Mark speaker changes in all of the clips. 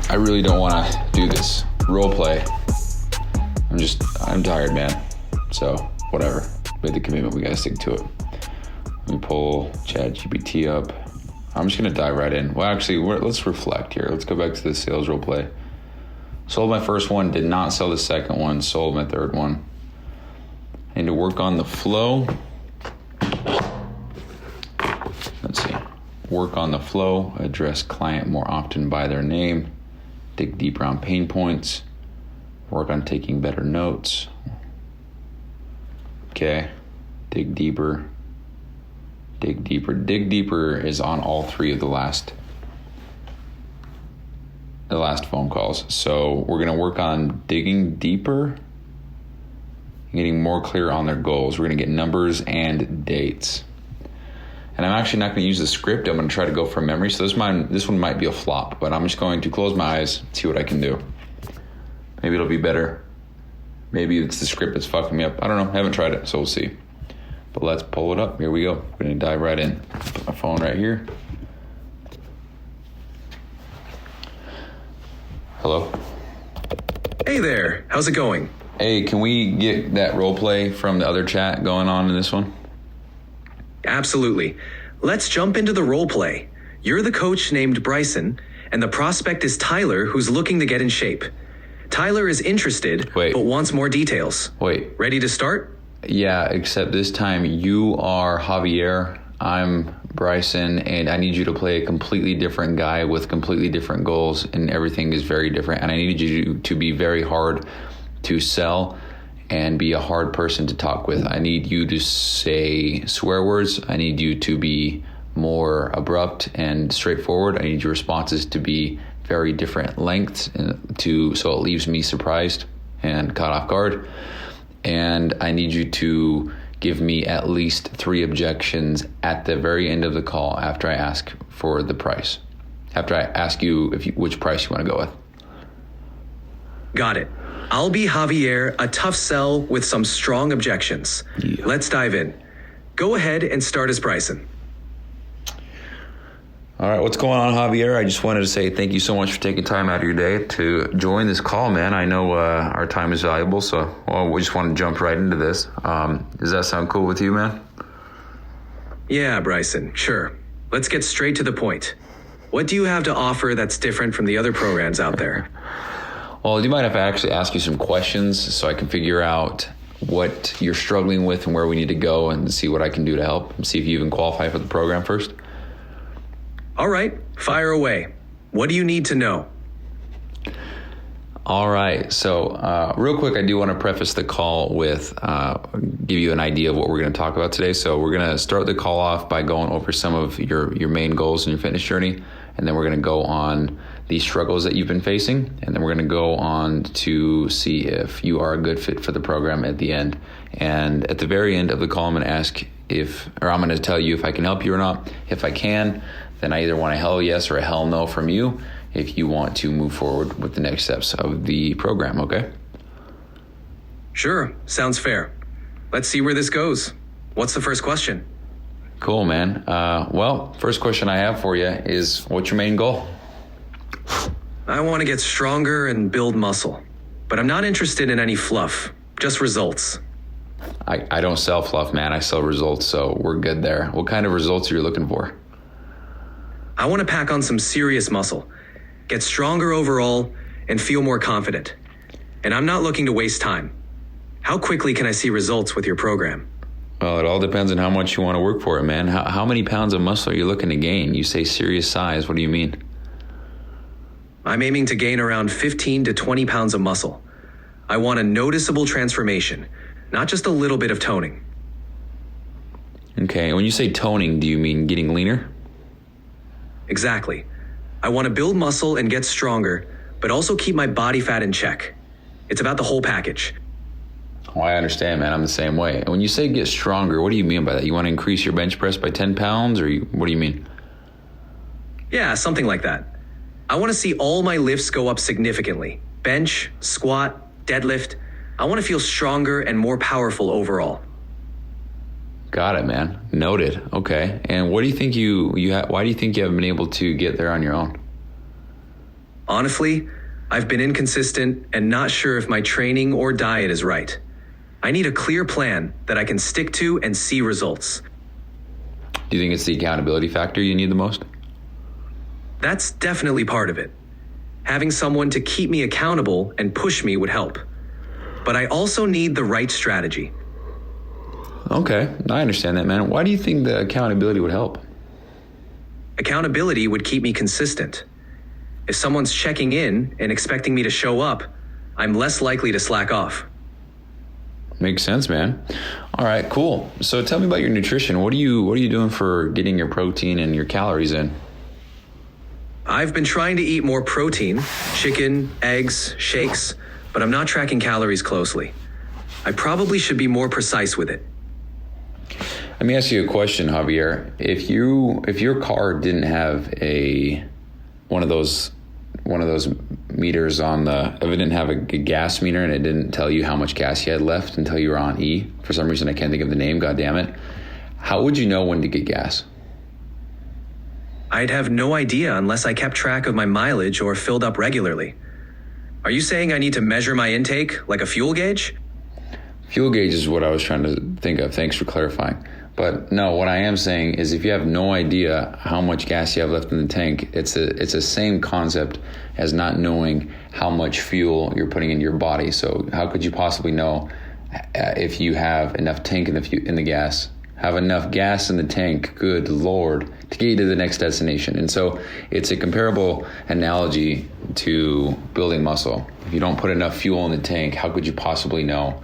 Speaker 1: I really don't want to do this. Roleplay. I'm tired, man. So, whatever. Made the commitment, we gotta stick to it. Let me pull ChatGPT up. I'm just gonna dive right in. Well, actually, let's reflect here. Let's go back to the sales roleplay. Sold my first one, did not sell the second one, sold my third one. I need to work on the flow. Let's see. Work on the flow, address client more often by their name, dig deeper on pain points, work on taking better notes. Okay, dig deeper. Dig deeper. Dig deeper is on all three of the last phone calls. So we're going to work on digging deeper, getting more clear on their goals. We're going to get numbers and dates. And I'm actually not going to use the script. I'm going to try to go from memory. So this one might be a flop, but I'm just going to close my eyes, see what I can do. Maybe it'll be better. Maybe it's the script that's fucking me up. I don't know. I haven't tried it, so we'll see. But let's pull it up. Here we go. We're going to dive right in. Put my phone right here. Hello?
Speaker 2: Hey there. How's it going?
Speaker 1: Hey, can we get that role play from the other chat going on in this one?
Speaker 2: Absolutely. Let's jump into the role play. You're the coach named Bryson, and the prospect is Tyler, who's looking to get in shape. Tyler is interested, but wants more details.
Speaker 1: Wait.
Speaker 2: Ready to start?
Speaker 1: Yeah, except this time you are Javier, I'm Bryson, and I need you to play a completely different guy with completely different goals, and everything is very different. And I need you to be very hard to sell and be a hard person to talk with. I need you to say swear words. I need you to be more abrupt and straightforward. I need your responses to be very different lengths so it leaves me surprised and caught off guard. And I need you to give me at least 3 objections at the very end of the call after I ask for the price. After I ask you which price you want to go with.
Speaker 2: Got it. I'll be Javier, a tough sell with some strong objections. Yeah. Let's dive in. Go ahead and start as Bryson.
Speaker 1: All right, what's going on, Javier? I just wanted to say thank you so much for taking time out of your day to join this call, man. I know our time is valuable, so we just want to jump right into this. Does that sound cool with you, man?
Speaker 2: Yeah, Bryson, sure. Let's get straight to the point. What do you have to offer that's different from the other programs out there?
Speaker 1: Well, do you mind if I actually ask you some questions so I can figure out what you're struggling with and where we need to go and see what I can do to help and see if you even qualify for the program first?
Speaker 2: All right, fire away. What do you need to know?
Speaker 1: All right, so real quick, I do want to preface the call with give you an idea of what we're going to talk about today. So we're going to start the call off by going over some of your main goals in your fitness journey, and then we're going to go on the struggles that you've been facing, and then we're going to go on to see if you are a good fit for the program at the end. And at the very end of the call, I'm going to ask I'm going to tell you if I can help you or not. If I can, then I either want a hell yes or a hell no from you if you want to move forward with the next steps of the program, okay?
Speaker 2: Sure, sounds fair. Let's see where this goes. What's the first question?
Speaker 1: Cool, man. Well, first question I have for you is, what's your main goal?
Speaker 2: I want to get stronger and build muscle, but I'm not interested in any fluff, just results.
Speaker 1: I don't sell fluff, man. I sell results, so we're good there. What kind of results are you looking for?
Speaker 2: I want to pack on some serious muscle, get stronger overall, and feel more confident. And I'm not looking to waste time. How quickly can I see results with your program?
Speaker 1: Well, it all depends on how much you want to work for it, man. How many pounds of muscle are you looking to gain? You say serious size. What do you mean?
Speaker 2: I'm aiming to gain around 15 to 20 pounds of muscle. I want a noticeable transformation, not just a little bit of toning.
Speaker 1: Okay, when you say toning, do you mean getting leaner?
Speaker 2: Exactly. I want to build muscle and get stronger, but also keep my body fat in check. It's about the whole package.
Speaker 1: Oh, I understand, man. I'm the same way. And when you say get stronger, what do you mean by that? You want to increase your bench press by 10 pounds, or what do you mean?
Speaker 2: Yeah, something like that. I want to see all my lifts go up significantly. Bench, squat, deadlift. I want to feel stronger and more powerful overall.
Speaker 1: Got it, man. Noted. Okay. And what do you think why do you think you haven't been able to get there on your own?
Speaker 2: Honestly, I've been inconsistent and not sure if my training or diet is right. I need a clear plan that I can stick to and see results.
Speaker 1: Do you think it's the accountability factor you need the most?
Speaker 2: That's definitely part of it. Having someone to keep me accountable and push me would help. But I also need the right strategy.
Speaker 1: Okay, I understand that, man. Why do you think the accountability would help?
Speaker 2: Accountability would keep me consistent. If someone's checking in and expecting me to show up, I'm less likely to slack off.
Speaker 1: Makes sense, man. All right, cool. So tell me about your nutrition. What are you doing for getting your protein and your calories in?
Speaker 2: I've been trying to eat more protein, chicken, eggs, shakes, but I'm not tracking calories closely. I probably should be more precise with it.
Speaker 1: Let me ask you a question, Javier. If your car didn't have one of those meters on if it didn't have a gas meter and it didn't tell you how much gas you had left until you were on E, for some reason I can't think of the name, god damn it, how would you know when to get gas?
Speaker 2: I'd have no idea unless I kept track of my mileage or filled up regularly. Are you saying I need to measure my intake like a fuel gauge?
Speaker 1: Fuel gauge is what I was trying to think of. Thanks for clarifying. But no, what I am saying is if you have no idea how much gas you have left in the tank, it's the same concept as not knowing how much fuel you're putting into your body. So how could you possibly know if you have enough tank in the gas, have enough gas in the tank, good Lord, to get you to the next destination? And so it's a comparable analogy to building muscle. If you don't put enough fuel in the tank, how could you possibly know?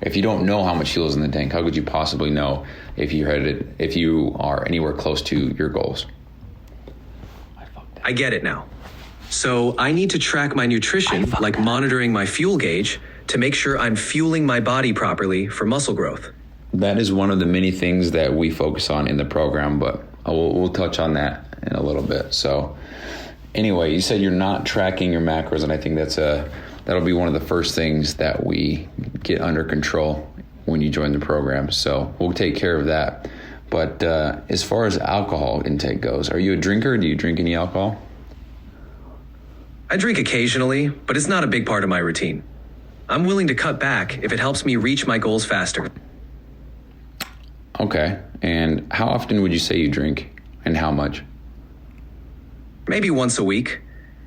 Speaker 1: If you don't know how much fuel is in the tank, how could you possibly know if you are anywhere close to your goals?
Speaker 2: I get it now. So I need to track my nutrition, like monitoring my fuel gauge, to make sure I'm fueling my body properly for muscle growth.
Speaker 1: That is one of the many things that we focus on in the program, but we'll touch on that in a little bit. So anyway, you said you're not tracking your macros, and I think that'll be one of the first things that we get under control when you join the program. So we'll take care of that. But as far as alcohol intake goes, are you a drinker? Do you drink any alcohol?
Speaker 2: I drink occasionally, but it's not a big part of my routine. I'm willing to cut back if it helps me reach my goals faster.
Speaker 1: Okay. And how often would you say you drink, and how much?
Speaker 2: Maybe once a week,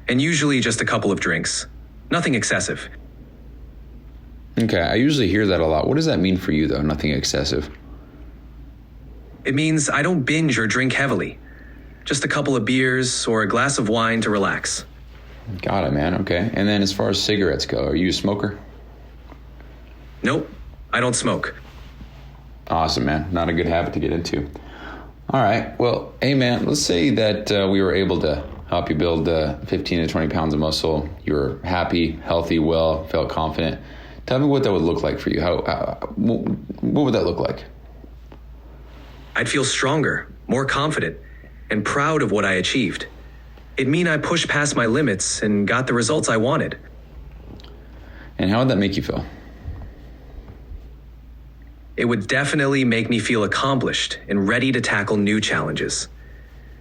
Speaker 2: and usually just a couple of drinks. Nothing excessive.
Speaker 1: Okay, I usually hear that a lot. What does that mean for you, though, nothing excessive?
Speaker 2: It means I don't binge or drink heavily. Just a couple of beers or a glass of wine to relax.
Speaker 1: Got it, man. Okay. And then as far as cigarettes go, are you a smoker?
Speaker 2: Nope, I don't smoke.
Speaker 1: Awesome, man. Not a good habit to get into. All right. Well, hey, man, let's say that we were able to help you build 15 to 20 pounds of muscle. You were happy, healthy, well, felt confident. Tell me what that would look like for you. What would that look like?
Speaker 2: I'd feel stronger, more confident, and proud of what I achieved. It'd mean I pushed past my limits and got the results I wanted.
Speaker 1: And how would that make you feel?
Speaker 2: It would definitely make me feel accomplished and ready to tackle new challenges.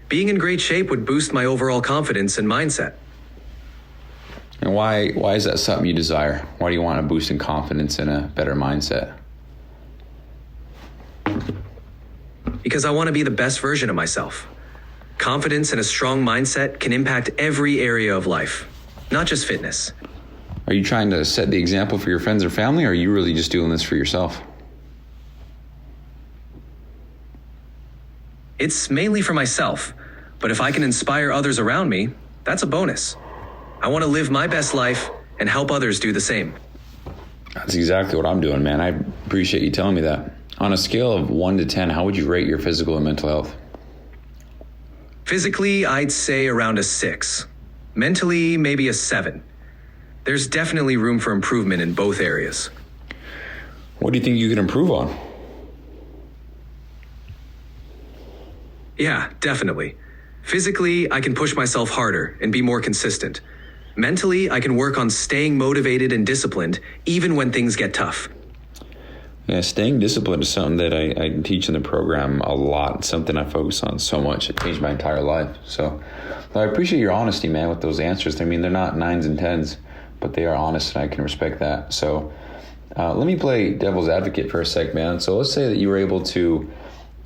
Speaker 2: Being in great shape would boost my overall confidence and mindset.
Speaker 1: And why is that something you desire? Why do you want a boost in confidence and a better mindset?
Speaker 2: Because I want to be the best version of myself. Confidence and a strong mindset can impact every area of life, not just fitness.
Speaker 1: Are you trying to set the example for your friends or family, or are you really just doing this for yourself?
Speaker 2: It's mainly for myself, but if I can inspire others around me, that's a bonus. I want to live my best life and help others do the same.
Speaker 1: That's exactly what I'm doing, man. I appreciate you telling me that. On a scale of 1 to 10, how would you rate your physical and mental health?
Speaker 2: Physically, I'd say around a 6. Mentally, maybe a 7. There's definitely room for improvement in both areas.
Speaker 1: What do you think you could improve on?
Speaker 2: Yeah, definitely. Physically, I can push myself harder and be more consistent. Mentally, I can work on staying motivated and disciplined, even when things get tough.
Speaker 1: Yeah, staying disciplined is something that I teach in the program a lot. It's something I focus on so much. It changed my entire life. So I appreciate your honesty, man, with those answers. I mean, they're not 9s and 10s, but they are honest, and I can respect that. So let me play devil's advocate for a sec, man. So let's say that you were able to,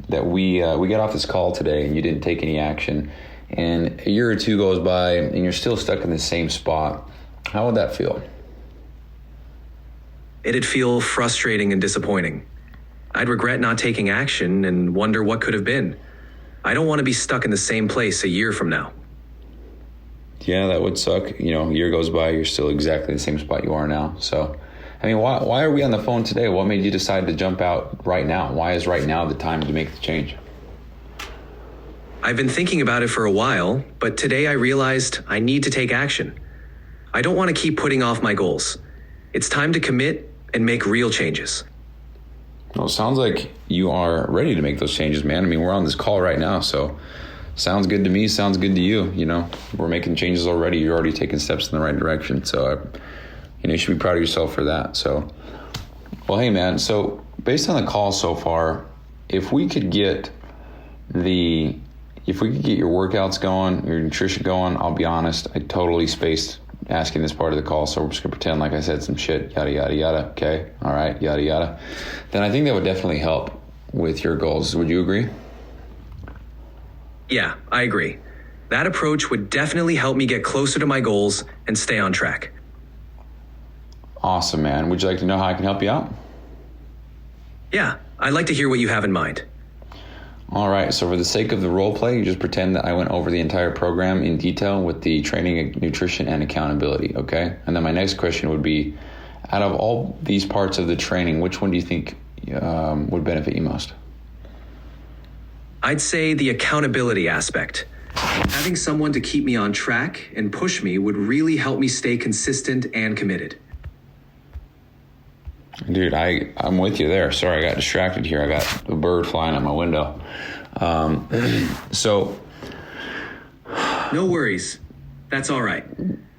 Speaker 1: that we got off this call today and you didn't take any action, and a year or two goes by and you're still stuck in the same spot. How would that feel?
Speaker 2: It'd feel frustrating and disappointing. I'd regret not taking action and wonder what could have been. I don't want to be stuck in the same place a year from now.
Speaker 1: Yeah, that would suck. You know, a year goes by, you're still exactly the same spot you are now. So, I mean, why are we on the phone today? What made you decide to jump out right now? Why is right now the time to make the change?
Speaker 2: I've been thinking about it for a while, but today I realized I need to take action. I don't want to keep putting off my goals. It's time to commit and make real changes.
Speaker 1: Well, it sounds like you are ready to make those changes, man. I mean, we're on this call right now, so sounds good to me, sounds good to you. You know, we're making changes already. You're already taking steps in the right direction. So, you should be proud of yourself for that. So, well, hey, man, so based on the call so far, if we could get your workouts going, your nutrition going, I'll be honest, I totally spaced asking this part of the call, so we're just gonna pretend like I said some shit, yada yada yada. Okay, all right, yada yada. Then I think that would definitely help with your goals. Would you agree?
Speaker 2: Yeah, I agree. That approach would definitely help me get closer to my goals and stay on track.
Speaker 1: Awesome, man. Would you like to know how I can help you out?
Speaker 2: Yeah, I'd like to hear what you have in mind.
Speaker 1: All right, so for the sake of the role play, you just pretend that I went over the entire program in detail with the training, nutrition, and accountability, okay? And then my next question would be, out of all these parts of the training, which one do you think would benefit you most?
Speaker 2: I'd say the accountability aspect. Having someone to keep me on track and push me would really help me stay consistent and committed.
Speaker 1: Dude, I'm with you there. Sorry, I got distracted here. I got a bird flying out my window. So...
Speaker 2: No worries. That's all right.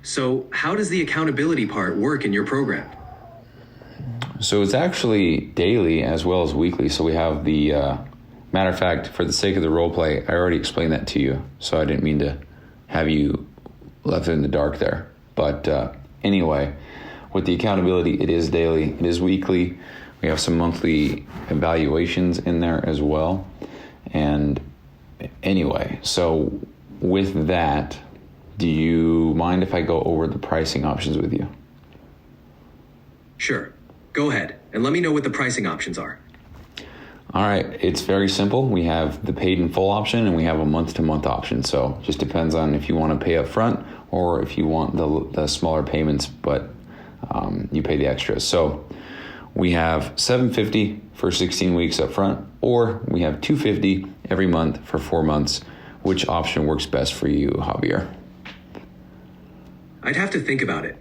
Speaker 2: So how does the accountability part work in your program?
Speaker 1: So it's actually daily as well as weekly. So we have the... matter of fact, for the sake of the role play, I already explained that to you. So I didn't mean to have you left in the dark there. But anyway... With the accountability, it is daily, it is weekly. We have some monthly evaluations in there as well. And anyway, so with that, do you mind if I go over the pricing options with you?
Speaker 2: Sure. Go ahead and let me know what the pricing options are.
Speaker 1: All right, it's very simple. We have the paid in full option and we have a month-to-month option. So it just depends on if you want to pay up front or if you want the smaller payments, but you pay the extra. So we have $750 for 16 weeks up front, or we have $250 every month for 4 months. Which option works best for you, Javier?
Speaker 2: I'd have to think about it.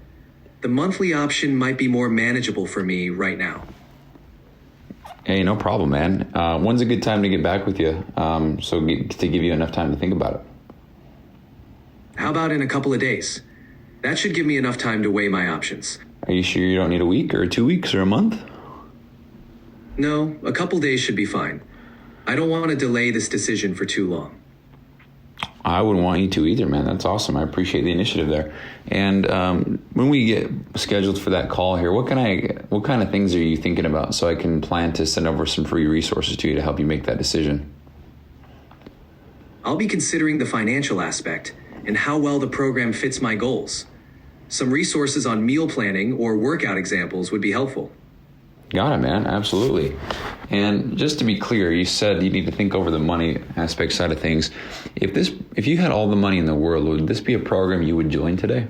Speaker 2: The monthly option might be more manageable for me right now.
Speaker 1: Hey, no problem, man. When's a good time to get back with you to give you enough time to think about it?
Speaker 2: How about in a couple of days? That should give me enough time to weigh my options.
Speaker 1: Are you sure you don't need a week or 2 weeks or a month?
Speaker 2: No, a couple days should be fine. I don't want to delay this decision for too long.
Speaker 1: I wouldn't want you to either, man. That's awesome. I appreciate the initiative there. And when we get scheduled for that call here, what kind of things are you thinking about so I can plan to send over some free resources to you to help you make that decision?
Speaker 2: I'll be considering the financial aspect and how well the program fits my goals. Some resources on meal planning or workout examples would be helpful.
Speaker 1: Got it, man. Absolutely. And just to be clear, you said you need to think over the money aspect side of things. If you had all the money in the world, would this be a program you would join today?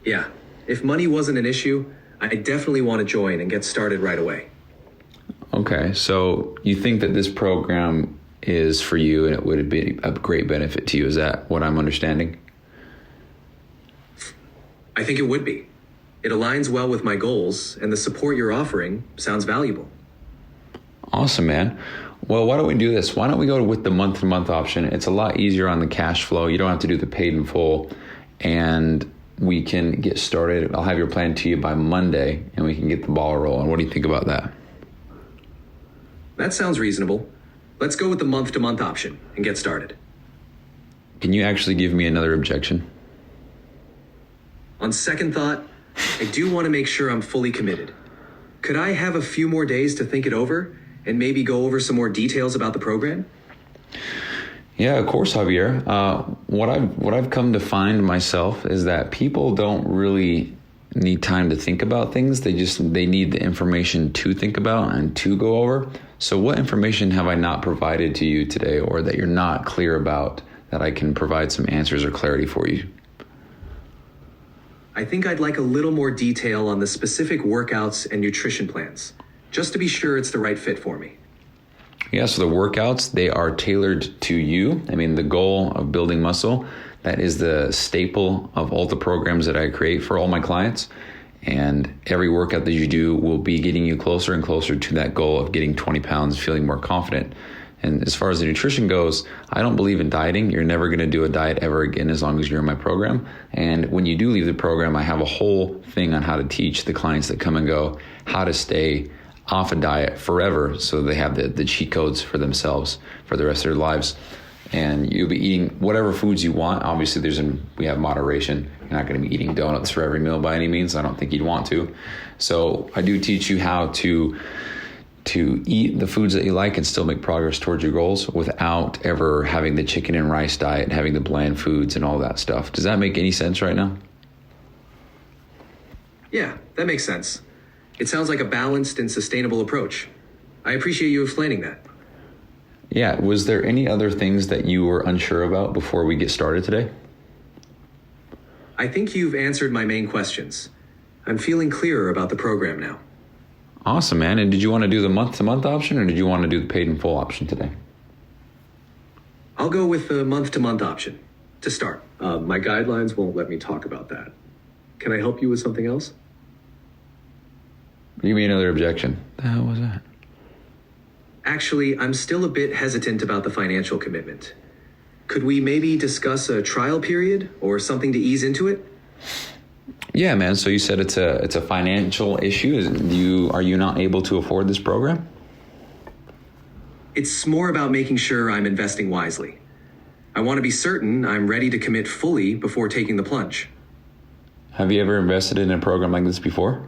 Speaker 2: Yeah. If money wasn't an issue, I definitely want to join and get started right away.
Speaker 1: Okay. So you think that this program is for you and it would be a great benefit to you. Is that what I'm understanding?
Speaker 2: I think it would be. It aligns well with my goals, and the support you're offering sounds valuable.
Speaker 1: Awesome, man. Well, why don't we do this? Why don't we go with the month-to-month option? It's a lot easier on the cash flow. You don't have to do the paid in full. And we can get started. I'll have your plan to you by Monday, and we can get the ball rolling. What do you think about that?
Speaker 2: That sounds reasonable. Let's go with the month-to-month option and get started.
Speaker 1: Can you actually give me another objection?
Speaker 2: On second thought, I do want to make sure I'm fully committed. Could I have a few more days to think it over and maybe go over some more details about the program?
Speaker 1: Yeah, of course, Javier. What I've come to find myself is that people don't really need time to think about things. They need the information to think about and to go over. So what information have I not provided to you today, or that you're not clear about, that I can provide some answers or clarity for you?
Speaker 2: I think I'd like a little more detail on the specific workouts and nutrition plans, just to be sure it's the right fit for me.
Speaker 1: Yeah, so the workouts, they are tailored to you. I mean, the goal of building muscle, that is the staple of all the programs that I create for all my clients. And every workout that you do will be getting you closer and closer to that goal of getting 20 pounds, feeling more confident. And as far as the nutrition goes, I don't believe in dieting. You're never going to do a diet ever again as long as you're in my program. And when you do leave the program, I have a whole thing on how to teach the clients that come and go how to stay off a diet forever, so they have the cheat codes for themselves for the rest of their lives. And you'll be eating whatever foods you want. Obviously, we have moderation. You're not going to be eating donuts for every meal by any means. I don't think you'd want to. So I do teach you how to eat the foods that you like and still make progress towards your goals without ever having the chicken and rice diet, having the bland foods and all that stuff. Does that make any sense right now?
Speaker 2: Yeah, that makes sense. It sounds like a balanced and sustainable approach. I appreciate you explaining that.
Speaker 1: Yeah, was there any other things that you were unsure about before we get started today?
Speaker 2: I think you've answered my main questions. I'm feeling clearer about the program now.
Speaker 1: Awesome, man. And did you want to do the month-to-month option, or did you want to do the paid in full option today?
Speaker 2: I'll go with the month-to-month option to start. My guidelines won't let me talk about that. Can I help you with something else?
Speaker 1: Give me another objection. The hell was that?
Speaker 2: Actually, I'm still a bit hesitant about the financial commitment. Could we maybe discuss a trial period or something to ease into it?
Speaker 1: Yeah, man. So you said it's a financial issue. Are you not able to afford this program?
Speaker 2: It's more about making sure I'm investing wisely. I want to be certain I'm ready to commit fully before taking the plunge.
Speaker 1: Have you ever invested in a program like this before?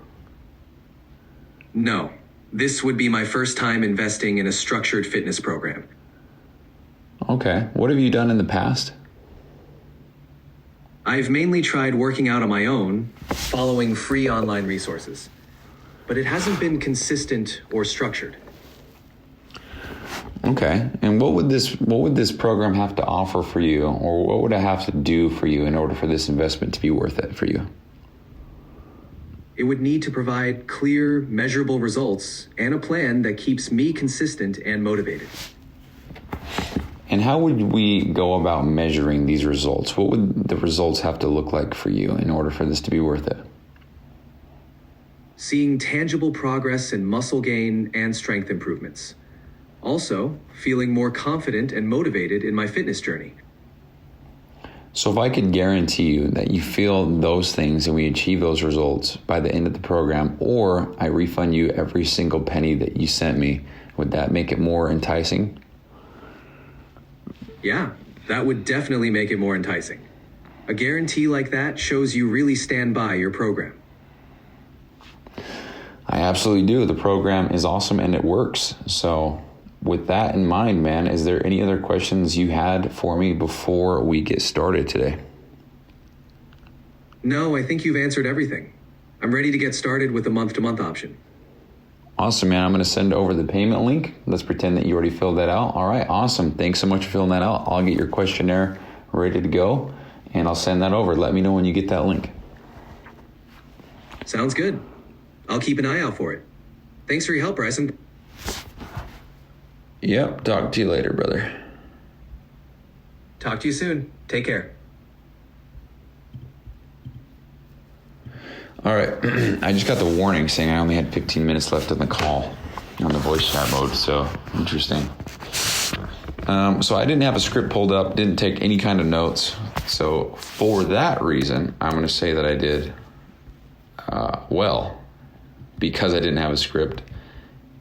Speaker 2: No. This would be my first time investing in a structured fitness program.
Speaker 1: Okay. What have you done in the past?
Speaker 2: I've mainly tried working out on my own, following free online resources. But it hasn't been consistent or structured.
Speaker 1: Okay. And what would this program have to offer for you, or what would it have to do for you in order for this investment to be worth it for you?
Speaker 2: It would need to provide clear, measurable results and a plan that keeps me consistent and motivated.
Speaker 1: And how would we go about measuring these results? What would the results have to look like for you in order for this to be worth it?
Speaker 2: Seeing tangible progress in muscle gain and strength improvements. Also, feeling more confident and motivated in my fitness journey.
Speaker 1: So if I could guarantee you that you feel those things and we achieve those results by the end of the program, or I refund you every single penny that you sent me, would that make it more enticing?
Speaker 2: Yeah, that would definitely make it more enticing. A guarantee like that shows you really stand by your program.
Speaker 1: I absolutely do. The program is awesome and it works. So with that in mind, man, is there any other questions you had for me before we get started today?
Speaker 2: No, I think you've answered everything. I'm ready to get started with the month-to-month option.
Speaker 1: Awesome, man. I'm going to send over the payment link. Let's pretend that you already filled that out. All right, awesome. Thanks so much for filling that out. I'll get your questionnaire ready to go, and I'll send that over. Let me know when you get that link.
Speaker 2: Sounds good. I'll keep an eye out for it. Thanks for your help, Bryson.
Speaker 1: Yep, talk to you later, brother.
Speaker 2: Talk to you soon. Take care.
Speaker 1: All right, I just got the warning saying I only had 15 minutes left on the call on the voice chat mode, so interesting. So I didn't have a script pulled up, didn't take any kind of notes. So for that reason, I'm going to say that I did well, because I didn't have a script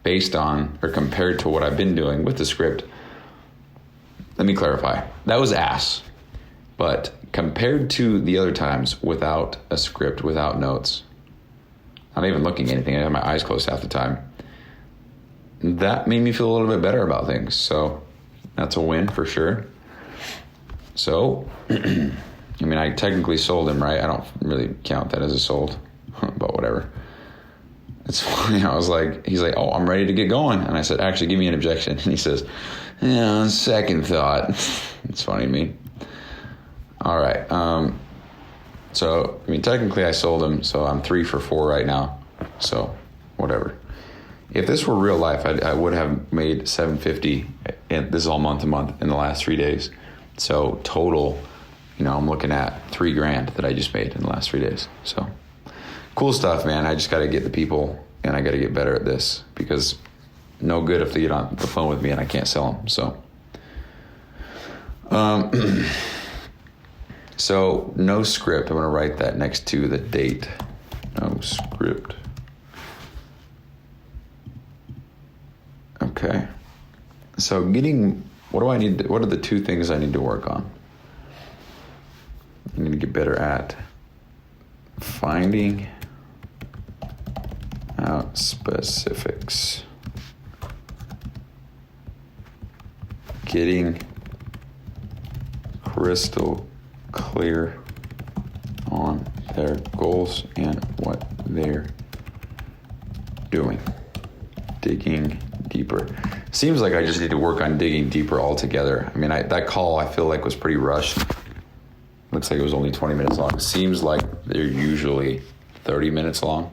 Speaker 1: based on or compared to what I've been doing with the script. Let me clarify. That was ass. But compared to the other times without a script, without notes, not even looking at anything, I had my eyes closed half the time, that made me feel a little bit better about things. So that's a win for sure. So, I mean, I technically sold him, right? I don't really count that as a sold, but whatever. It's funny. He's like, oh, I'm ready to get going. And I said, actually, give me an objection. And he says, yeah, second thought. It's funny to me. All right. So, I mean, technically I sold him, so I'm 3 for 4 right now. So, whatever. If this were real life, I would have made $750, and this is all month to month in the last 3 days. So total, I'm looking at $3,000 that I just made in the last 3 days. So cool stuff, man. I just got to get the people, and I got to get better at this, because no good if they get on the phone with me and I can't sell them. So, so no script. I'm going to write that next to the date. No script. Okay. So what do I need? What are the 2 things I need to work on? I need to get better at finding out specifics, getting crystal clear on their goals and what they're doing, digging deeper. Seems like I just need to work on digging deeper altogether. I mean, that call I feel like was pretty rushed. Looks like it was only 20 minutes long. Seems like they're usually 30 minutes long.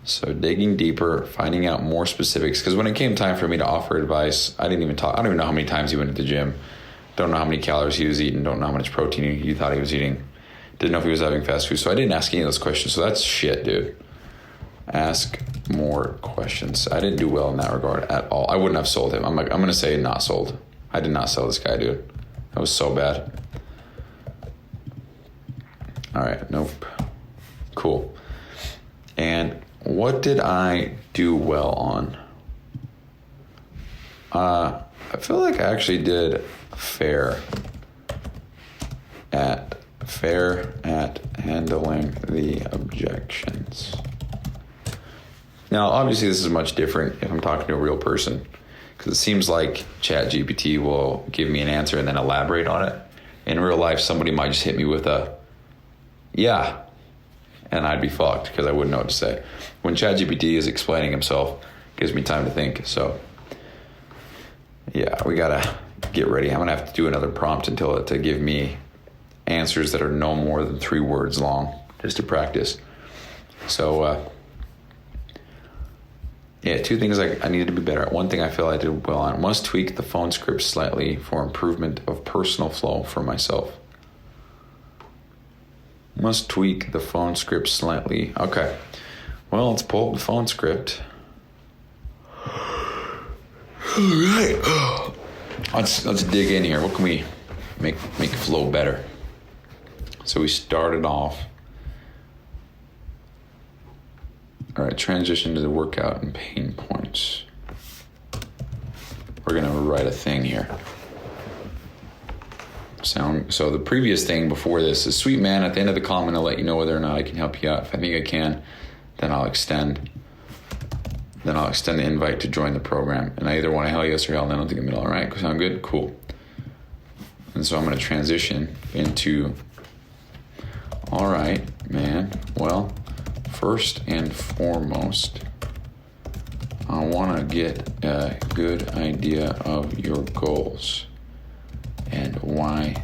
Speaker 1: So digging deeper, finding out more specifics. Because when it came time for me to offer advice, I don't even know how many times he went to the gym. Don't know how many calories he was eating. Don't know how much protein he thought he was eating. Didn't know if he was having fast food. So I didn't ask any of those questions. So that's shit, dude. Ask more questions. I didn't do well in that regard at all. I wouldn't have sold him. I'm going to say not sold. I did not sell this guy, dude. That was so bad. All right. Nope. Cool. And what did I do well on? I feel like I actually did fair at handling the objections. Now, obviously, this is much different if I'm talking to a real person, because it seems like ChatGPT will give me an answer and then elaborate on it. In real life, somebody might just hit me with a, yeah, and I'd be fucked because I wouldn't know what to say. When ChatGPT is explaining himself, it gives me time to think. So, yeah, we got to get ready. I'm going to have to do another prompt to give me answers that are no more than 3 words long, just to practice. So, yeah, 2 things I needed to be better at. One thing I feel I did well on: must tweak the phone script slightly for improvement of personal flow for myself. Must tweak the phone script slightly. Okay. Well, let's pull up the phone script. All right. Let's dig in here. What can we make it flow better? So we started off. All right, transition to the workout and pain points. We're going to write a thing here. So the previous thing before this is, sweet man, at the end of the call, I'm going to let you know whether or not I can help you out. If I think I can, then I'll extend the invite to join the program. And I either want to hell yes or hell no. I don't think I'm all right. Sound good? Cool. And so I'm going to transition into, all right, man, well, first and foremost, I want to get a good idea of your goals and why.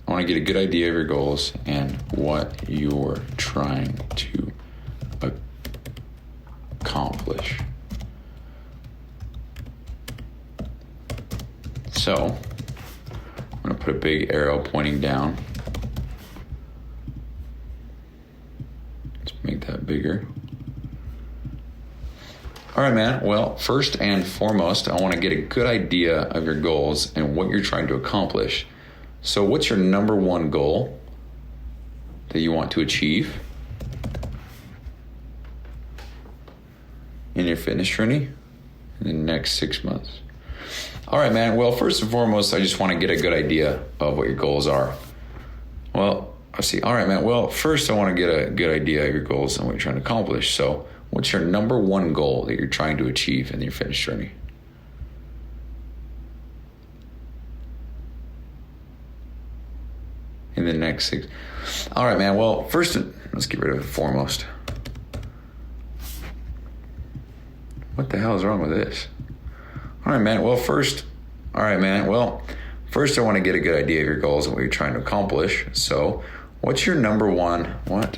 Speaker 1: I want to get a good idea of your goals and what you're trying to accomplish. So, I'm going to put a big arrow pointing down. Let's make that bigger. All right, man. Well, first and foremost, I want to get a good idea of your goals and what you're trying to accomplish. So what's your number one goal that you want to achieve in your fitness journey in the next 6 months? All right, man. Well, first and foremost, I just want to get a good idea of what your goals are. Well, I see. All right, man. Well, first I want to get a good idea of your goals and what you're trying to accomplish. So what's your number one goal that you're trying to achieve in your fitness journey? In the next 6. All right, man. Well, first, let's get rid of the foremost. What the hell is wrong with this? All right, man. Well, first I want to get a good idea of your goals and what you're trying to accomplish. So what's your number one? What's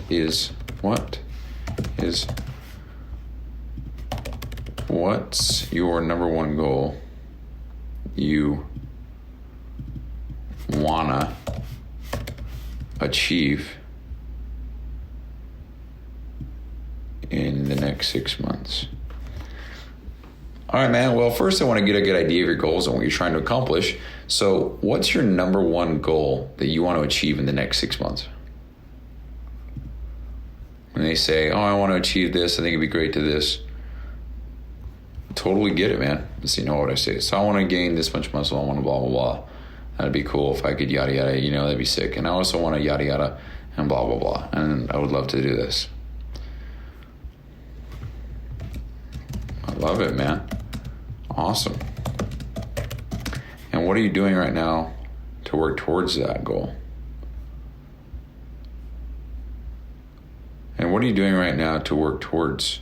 Speaker 1: your number one goal you wanna achieve in the next 6 months? All right, man. Well, first I want to get a good idea of your goals and what you're trying to accomplish. So what's your number one goal that you want to achieve in the next 6 months? When they say, oh, I want to achieve this, I think it'd be great to this. Totally get it, man. So you know what I say. So I want to gain this much muscle. I want to blah, blah, blah. That'd be cool if I could yada, yada, that'd be sick. And I also want to yada, yada, and blah, blah, blah. And I would love to do this. I love it, man. Awesome. And what are you doing right now to work towards that goal? And what are you doing right now to work towards?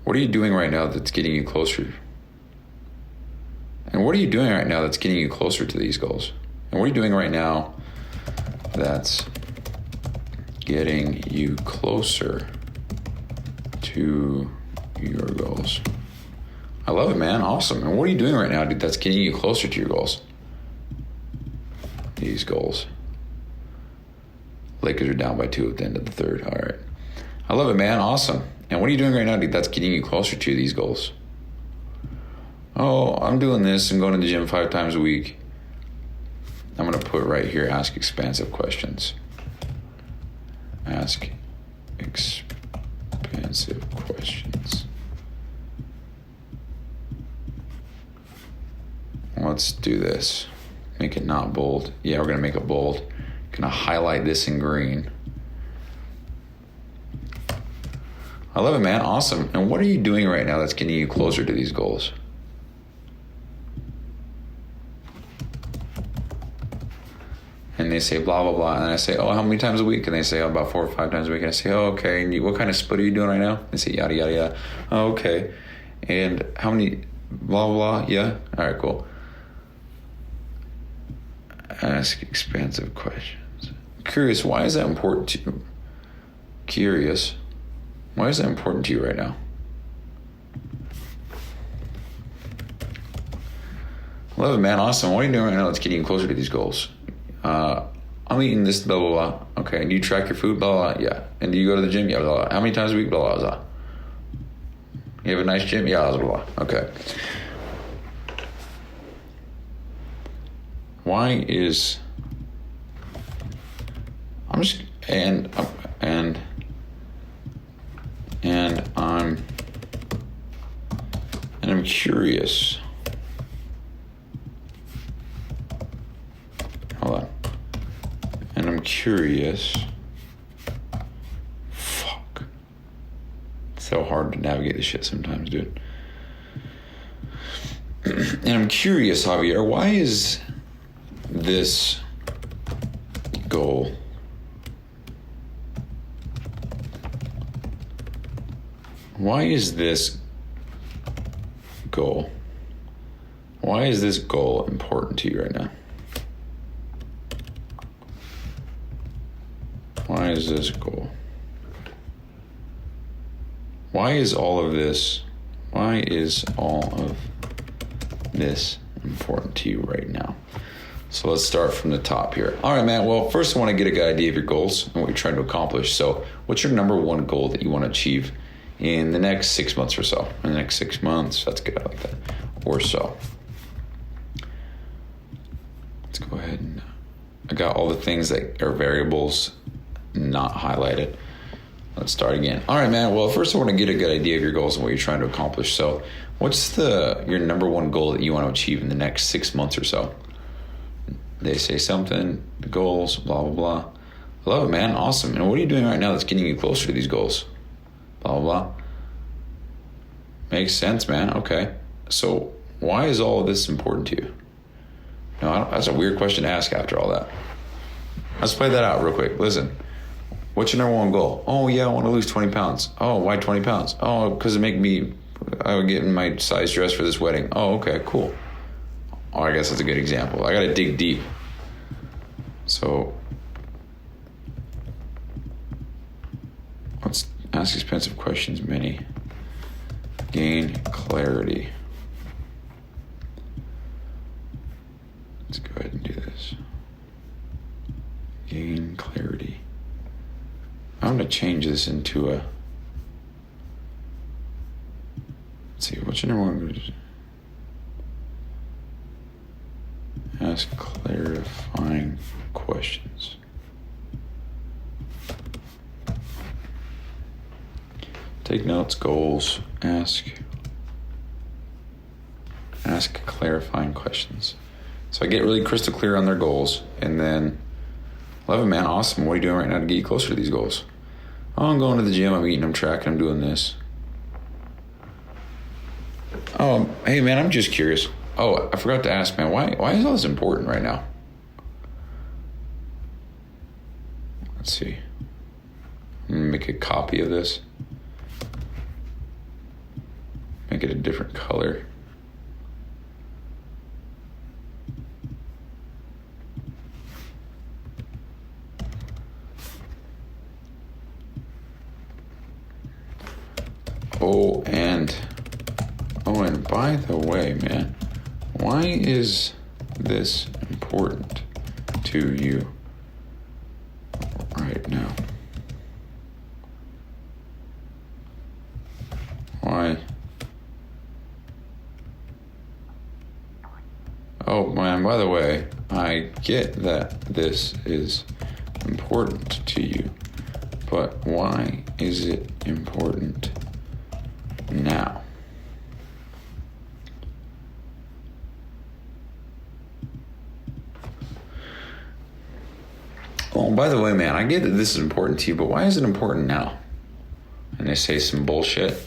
Speaker 1: What are you doing right now that's getting you closer? And what are you doing right now that's getting you closer to these goals? And what are you doing right now that's getting you closer to your goals? I love it, man. Awesome. And what are you doing right now, dude, that's getting you closer to your goals? These goals. Lakers are down by 2 at the end of the third. All right. I love it, man. Awesome. And what are you doing right now, dude, that's getting you closer to these goals? Oh, I'm doing this and going to the gym 5 times a week. I'm going to put right here, ask expansive questions. Ask expansive questions. Let's do this. Make it not bold. Yeah, we're going to make it bold. Going to highlight this in green. I love it, man. Awesome. And what are you doing right now that's getting you closer to these goals? And they say blah, blah, blah. And I say, oh, how many times a week? And they say, oh, about 4 or 5 times a week. And I say, oh, okay. And what kind of split are you doing right now? They say, yada, yada, yada. Oh, okay. And how many, blah, blah, blah. Yeah. All right, cool. Ask expansive questions. Curious, why is that important to you? Curious, why is that important to you right now? Love it, man. Awesome. What are you doing right now that's getting you closer to these goals? I'm eating this, blah, blah, blah. Okay. And do you track your food? Blah, blah, blah. Yeah. And do you go to the gym? Yeah, blah, blah. How many times a week? Blah, blah, blah. You have a nice gym? Yeah, blah, blah, blah. Okay. Why is I'm just and I'm curious. Hold on. And I'm curious. Fuck. It's so hard to navigate this shit sometimes, dude. And I'm curious, Javier, why is this goal why is this goal important to you right now? Why is this goal? Why is all of this important to you right now? So let's start from the top here. All right, man. Well, first I want to get a good idea of your goals and what you're trying to accomplish. So what's your number one goal that you want to achieve in the next 6 months or so? In the next 6 months, that's good. I like that. Or so. Let's go ahead and got all the things that are variables not highlighted. Let's start again. All right, man. Well, first I want to get a good idea of your goals and what you're trying to accomplish. So what's your number one goal that you want to achieve in the next 6 months or so? They say something, the goals, blah, blah, blah. I love it, man. Awesome. And what are you doing right now that's getting you closer to these goals? Blah, blah, blah. Makes sense, man. Okay. So why is all of this important to you? No, that's a weird question to ask after all that. Let's play that out real quick. Listen. What's your number one goal? Oh, yeah, I want to lose 20 pounds. Oh, why 20 pounds? Oh, because I would get in my size dress for this wedding. Oh, okay, cool. Oh, I guess that's a good example. I got to dig deep. So let's ask expensive questions, many. Gain clarity. Let's go ahead and do this. Gain clarity. I'm going to change this into let's see, what's your number one? Ask clarifying questions. Take notes, goals, ask clarifying questions. So I get really crystal clear on their goals, and then, love it, man, awesome. What are you doing right now to get you closer to these goals? Oh, I'm going to the gym, I'm eating, I'm tracking, I'm doing this. Oh, hey, man, I'm just curious. Oh, I forgot to ask, man, why is all this important right now? Let's see. I'm going to make a copy of this. Make it a different color. Oh, and by the way, man, why is this important to you right now? Why? Oh, man, by the way, I get that this is important to you, but why is it important now? Oh, by the way, man, I get that this is important to you, but why is it important now? And they say some bullshit.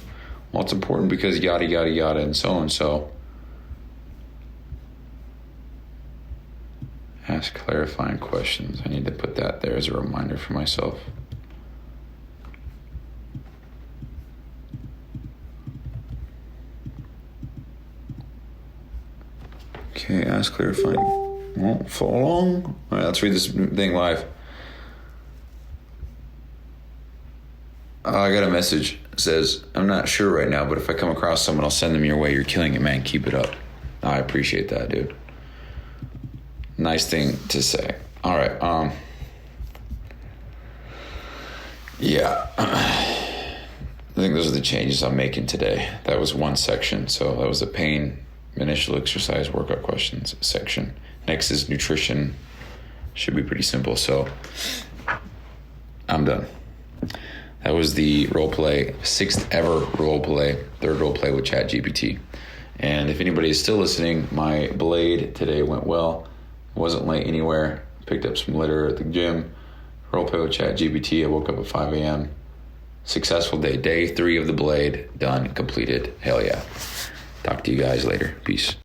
Speaker 1: Well, it's important because yada, yada, yada, and so. Ask clarifying questions. I need to put that there as a reminder for myself. Okay, ask clarifying. Well, follow along. All right, let's read this thing live. I got a message. It says, I'm not sure right now, but if I come across someone, I'll send them your way. You're killing it, man. Keep it up. I appreciate that, dude. Nice thing to say. All right. Yeah. I think those are the changes I'm making today. That was one section. So that was the pain, initial exercise, workout questions section. Next is nutrition. Should be pretty simple. So I'm done. That was the role play, 6th ever role play, 3rd role play with ChatGPT. And if anybody is still listening, my blade today went well. Wasn't late anywhere. Picked up some litter at the gym. Role play with ChatGPT. I woke up at 5 a.m. Successful day. Day 3 of the blade. Done. Completed. Hell yeah. Talk to you guys later. Peace.